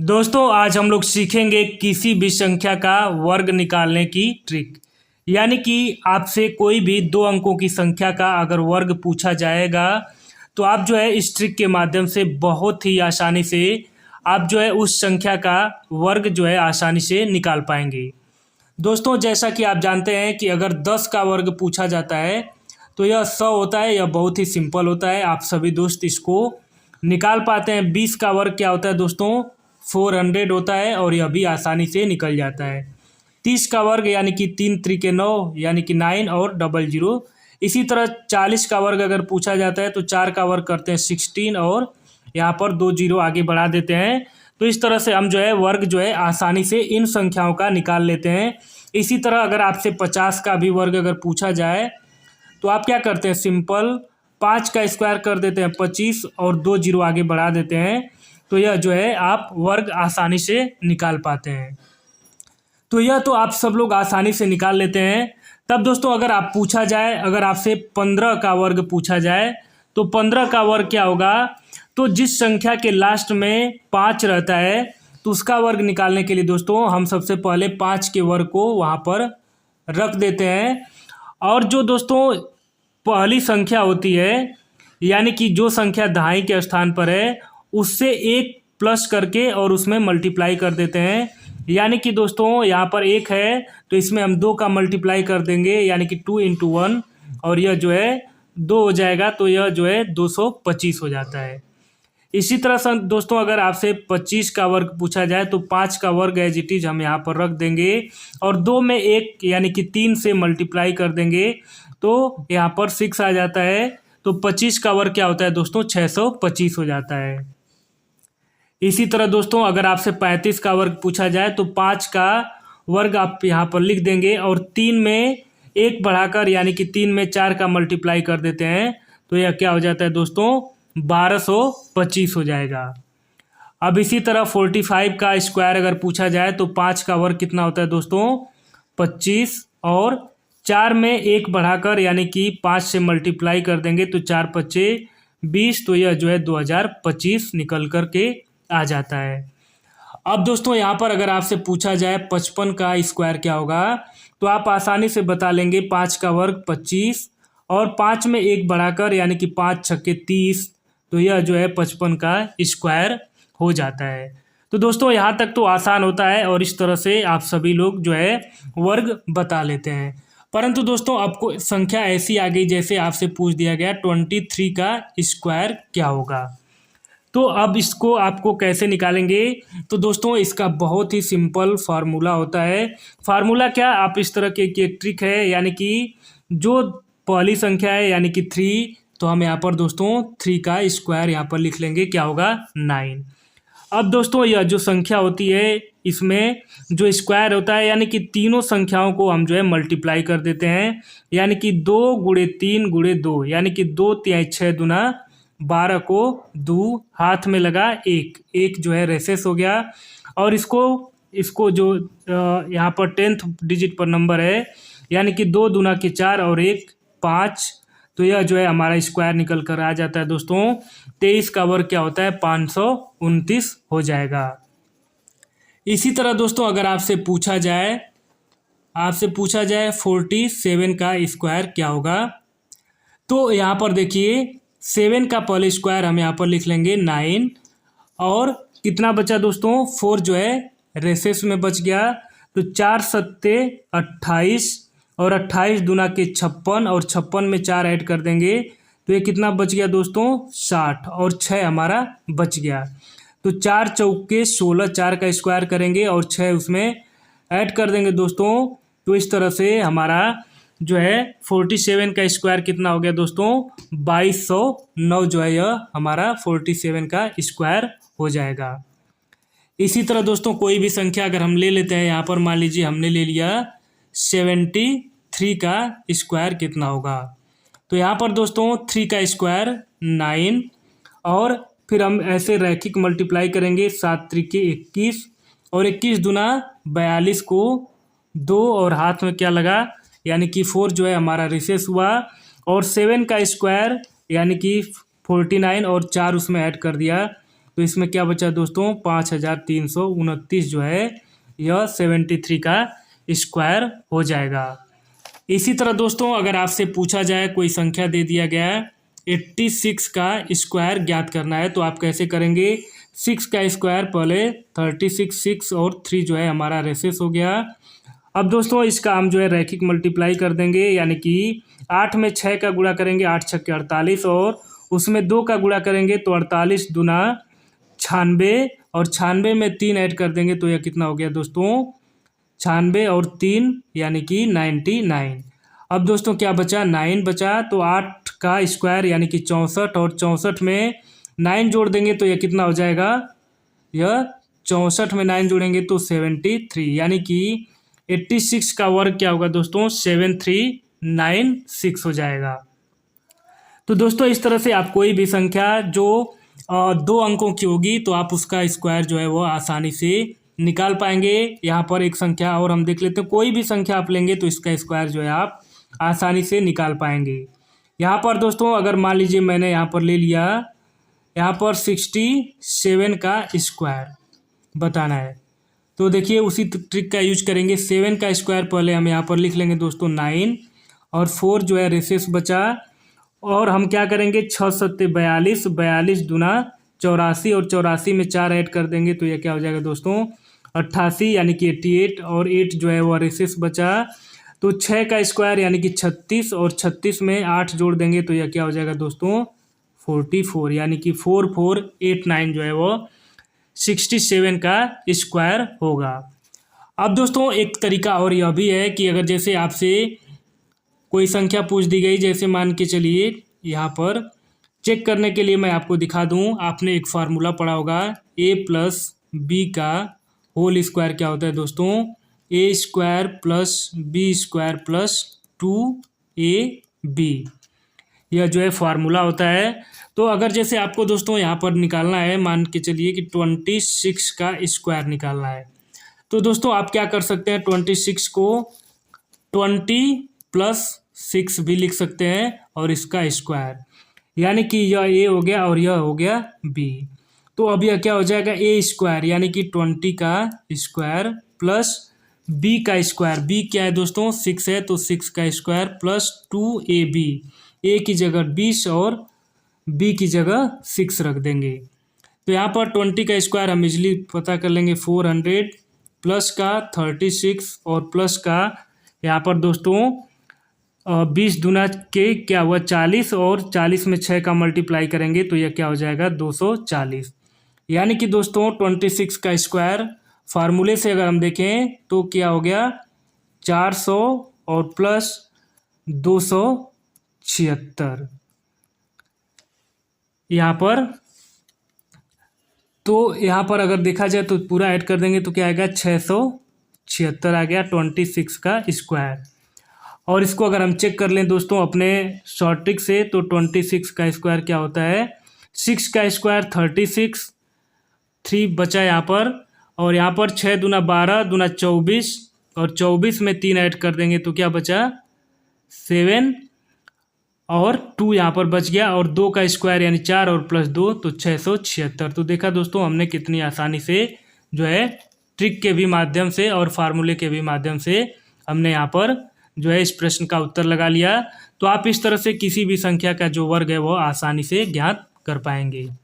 दोस्तों आज हम लोग सीखेंगे किसी भी संख्या का वर्ग निकालने की ट्रिक। यानी कि आपसे कोई भी दो अंकों की संख्या का अगर वर्ग पूछा जाएगा तो आप जो है इस ट्रिक के माध्यम से बहुत ही आसानी से आप जो है उस संख्या का वर्ग जो है आसानी से निकाल पाएंगे। दोस्तों जैसा कि आप जानते हैं कि अगर 10 का वर्ग पूछा जाता है तो यह 100 होता है। यह बहुत ही सिंपल होता है, आप सभी दोस्त इसको निकाल पाते हैं। 20 का वर्ग क्या होता है दोस्तों, 400 होता है और यह भी आसानी से निकल जाता है। 30 का वर्ग यानी कि 3 त्रिके 9 यानी कि 9 और डबल जीरो। इसी तरह 40 का वर्ग अगर पूछा जाता है तो 4 का वर्ग करते हैं 16 और यहाँ पर 2 जीरो आगे बढ़ा देते हैं। तो इस तरह से हम जो है वर्ग जो है आसानी से इन संख्याओं का निकाल लेते हैं। इसी तरह अगर आपसे 50 का भी वर्ग अगर पूछा जाए तो आप क्या करते हैं, सिंपल 5 का स्क्वायर कर देते हैं 25 और 2 जीरो आगे बढ़ा देते हैं। तो यह जो है आप वर्ग आसानी से निकाल पाते हैं। तो यह तो आप सब लोग आसानी से निकाल लेते हैं। तब दोस्तों अगर आप पूछा जाए, अगर आपसे 15 का वर्ग पूछा जाए तो 15 का वर्ग क्या होगा, तो जिस संख्या के लास्ट में 5 रहता है तो उसका वर्ग निकालने के लिए दोस्तों हम सबसे पहले 5 के वर्ग को वहाँ पर रख देते हैं। और जो दोस्तों पहली संख्या होती है यानी कि जो संख्या दहाई के स्थान पर है उससे एक प्लस करके और उसमें मल्टीप्लाई कर देते हैं। यानी कि दोस्तों यहाँ पर एक है तो इसमें हम 2 का मल्टीप्लाई कर देंगे यानी कि 2 × 1 और यह जो है 2 हो जाएगा तो यह जो है 225 हो जाता है। इसी तरह से दोस्तों अगर आपसे 25 का वर्ग पूछा जाए तो 5 का वर्ग एज इट इज हम यहाँ पर रख देंगे और 2 में 1 यानी कि 3 से मल्टीप्लाई कर देंगे तो यहाँ पर 6 आ जाता है। तो 25 का वर्ग क्या होता है दोस्तों, 625 हो जाता है। इसी तरह दोस्तों अगर आपसे 35 का वर्ग पूछा जाए तो 5 का वर्ग आप यहाँ पर लिख देंगे और 3 में 1 बढ़ाकर यानी कि 3 में 4 का मल्टीप्लाई कर देते हैं तो यह क्या हो जाता है दोस्तों, 1225 हो जाएगा। अब इसी तरह 45 का स्क्वायर अगर पूछा जाए तो 5 का वर्ग कितना होता है दोस्तों, 25 और 4 में 1 बढ़ाकर यानी कि 5 से मल्टीप्लाई कर देंगे तो 4 पच्चे 20 तो यह जो है 2025 निकल कर के आ जाता है। अब दोस्तों यहाँ पर अगर आपसे पूछा जाए 55 का स्क्वायर क्या होगा तो आप आसानी से बता लेंगे। 5 का वर्ग 25 और 5 में 1 बढ़ाकर यानी कि 5 छक्के 30 तो यह जो है 55 का स्क्वायर हो जाता है। तो दोस्तों यहाँ तक तो आसान होता है और इस तरह से आप सभी लोग जो है वर्ग बता लेते हैं। परंतु दोस्तों आपको संख्या ऐसी आ गई जैसे आपसे पूछ दिया गया 23 का स्क्वायर क्या होगा। तो अब इसको आपको कैसे निकालेंगे, तो दोस्तों इसका बहुत ही सिंपल फार्मूला होता है। फार्मूला क्या, आप इस तरह की एक ट्रिक है यानी कि जो पहली संख्या है यानी कि 3 तो हम यहाँ पर दोस्तों 3 का स्क्वायर यहाँ पर लिख लेंगे, क्या होगा 9। अब दोस्तों यह जो संख्या होती है इसमें जो स्क्वायर होता है यानी कि तीनों संख्याओं को हम जो है मल्टीप्लाई कर देते हैं। यानी कि 2 × 3 × 2 यानी कि 2 × 6 दूना 12 को 2 हाथ में लगा एक जो है रेसेस हो गया। और इसको जो यहाँ पर 10th डिजिट पर नंबर है यानी कि 2 दूना के 4 और 1 5 तो यह जो है हमारा स्क्वायर निकल कर आ जाता है दोस्तों। 23 का वर्ग क्या होता है, 529 हो जाएगा। इसी तरह दोस्तों अगर आपसे पूछा जाए 47 का स्क्वायर क्या होगा तो यहाँ पर देखिए 7 का पहले स्क्वायर हम यहाँ पर लिख लेंगे 9 और कितना बचा दोस्तों, 4 जो है रेसेस में बच गया तो 4 सत्ते 28 और 28 दूना के 56 और 56 में 4 ऐड कर देंगे तो ये कितना बच गया दोस्तों, 60 और 6 हमारा बच गया। तो 4 चौके 16, 4 का स्क्वायर करेंगे और 6 उसमें ऐड कर देंगे दोस्तों। तो इस तरह से हमारा जो है 47 का स्क्वायर कितना हो गया दोस्तों, 2209 जो है यह हमारा 47 का स्क्वायर हो जाएगा। इसी तरह दोस्तों कोई भी संख्या अगर हम ले लेते हैं, यहाँ पर मान लीजिए हमने ले लिया 73 का स्क्वायर कितना होगा, तो यहाँ पर दोस्तों 3 का स्क्वायर 9 और फिर हम ऐसे रैखिक मल्टीप्लाई करेंगे 7 त्रिके 21 और 21 दूना 42 को 2 और हाथ में क्या लगा यानी कि 4 जो है हमारा रिसेस हुआ और 7 का स्क्वायर यानी कि 49 और 4 उसमें ऐड कर दिया तो इसमें क्या बचा दोस्तों 5329 जो है यह 73 का स्क्वायर हो जाएगा। इसी तरह दोस्तों अगर आपसे पूछा जाए कोई संख्या दे दिया गया है 86 का स्क्वायर ज्ञात करना है, तो आप कैसे करेंगे? 6 का स्क्वायर पहले 36 6 और 3 जो है हमारा रेसेस हो गया। अब दोस्तों इसका हम जो है रैखिक मल्टीप्लाई कर देंगे, यानी कि 8 में 6 का गुणा करेंगे 8 छक्के 48 और उसमें 2 का गुणा करेंगे तो 48 दूना 96 और 96 में 3 ऐड कर देंगे तो यह कितना हो गया दोस्तों 96 और 3 यानी कि 99। अब दोस्तों क्या बचा 9 बचा, तो 8 का स्क्वायर यानी कि 64 और 64 में 9 जोड़ देंगे तो यह कितना हो जाएगा, यह 64 में 9 जोड़ेंगे तो 73, यानी कि 86 का वर्ग क्या होगा दोस्तों 7396 हो जाएगा। तो दोस्तों इस तरह से आप कोई भी संख्या जो 2 अंकों की होगी तो आप उसका स्क्वायर जो है वो आसानी से निकाल पाएंगे। यहाँ पर एक संख्या और हम देख लेते हैं, कोई भी संख्या आप लेंगे तो इसका स्क्वायर जो है आप आसानी से निकाल पाएंगे। यहाँ पर दोस्तों अगर मान लीजिए मैंने यहाँ पर ले लिया, यहाँ पर 67 का स्क्वायर बताना है, तो देखिए उसी ट्रिक का यूज करेंगे। 7 का स्क्वायर पहले हम यहाँ पर लिख लेंगे दोस्तों 9 और 4 जो है रेसेस बचा, और हम क्या करेंगे 6 सत्ते 42, 42 दूना 84 और 84 में 4 ऐड कर देंगे तो यह क्या हो जाएगा दोस्तों 88 यानी कि 88 और 8 जो है वो रेसेस बचा। तो 6 का स्क्वायर यानी कि 36 और 36 में 8 जोड़ देंगे तो यह क्या हो जाएगा दोस्तों 44 यानी कि 4489 जो है वो 67 का स्क्वायर होगा। अब दोस्तों एक तरीका और यह भी है कि अगर जैसे आपसे कोई संख्या पूछ दी गई, जैसे मान के चलिए यहाँ पर चेक करने के लिए मैं आपको दिखा दूँ, आपने एक फार्मूला पढ़ा होगा a प्लस बी का होल स्क्वायर क्या होता है दोस्तों a square plus B square plus 2ab, यह जो है फार्मूला होता है। तो अगर जैसे आपको दोस्तों यहाँ पर निकालना है, मान के चलिए कि 26 का स्क्वायर निकालना है, तो दोस्तों आप क्या कर सकते हैं 26 को 20 प्लस 6 भी लिख सकते हैं और इसका स्क्वायर, यानी कि यह a हो गया और यह हो गया b। तो अब यह क्या हो जाएगा a स्क्वायर यानी कि 20 का स्क्वायर प्लस b का स्क्वायर, b क्या है दोस्तों 6 है तो 6 का स्क्वायर प्लस 2ab, a की जगह 20 और b की जगह 6 रख देंगे। तो यहाँ पर 20 का स्क्वायर हम इजली पता कर लेंगे 400 प्लस का 36 और प्लस का यहाँ पर दोस्तों 20 दूना के क्या हुआ 40 और 40 में 6 का मल्टीप्लाई करेंगे तो यह क्या हो जाएगा 240, यानी कि दोस्तों 26 का स्क्वायर फार्मूले से अगर हम देखें तो क्या हो गया 400 और प्लस 276 यहाँ पर। तो यहाँ पर अगर देखा जाए तो पूरा ऐड कर देंगे तो क्या आएगा 676 आ गया 26 का स्क्वायर। और इसको अगर हम चेक कर लें दोस्तों अपने शॉर्ट ट्रिक से तो 26 का स्क्वायर क्या होता है 6 का स्क्वायर 36, 3 बचा यहाँ पर, और यहाँ पर 6 दूना 12 दूना 24 और 24 में 3 ऐड कर देंगे तो क्या बचा 7 और 2 यहाँ पर बच गया, और 2 का स्क्वायर यानी 4 और प्लस 2 तो 676। तो देखा दोस्तों हमने कितनी आसानी से जो है ट्रिक के भी माध्यम से और फार्मूले के भी माध्यम से हमने यहाँ पर जो है इस प्रश्न का उत्तर लगा लिया। तो आप इस तरह से किसी भी संख्या का जो वर्ग है वो आसानी से ज्ञात कर पाएंगे।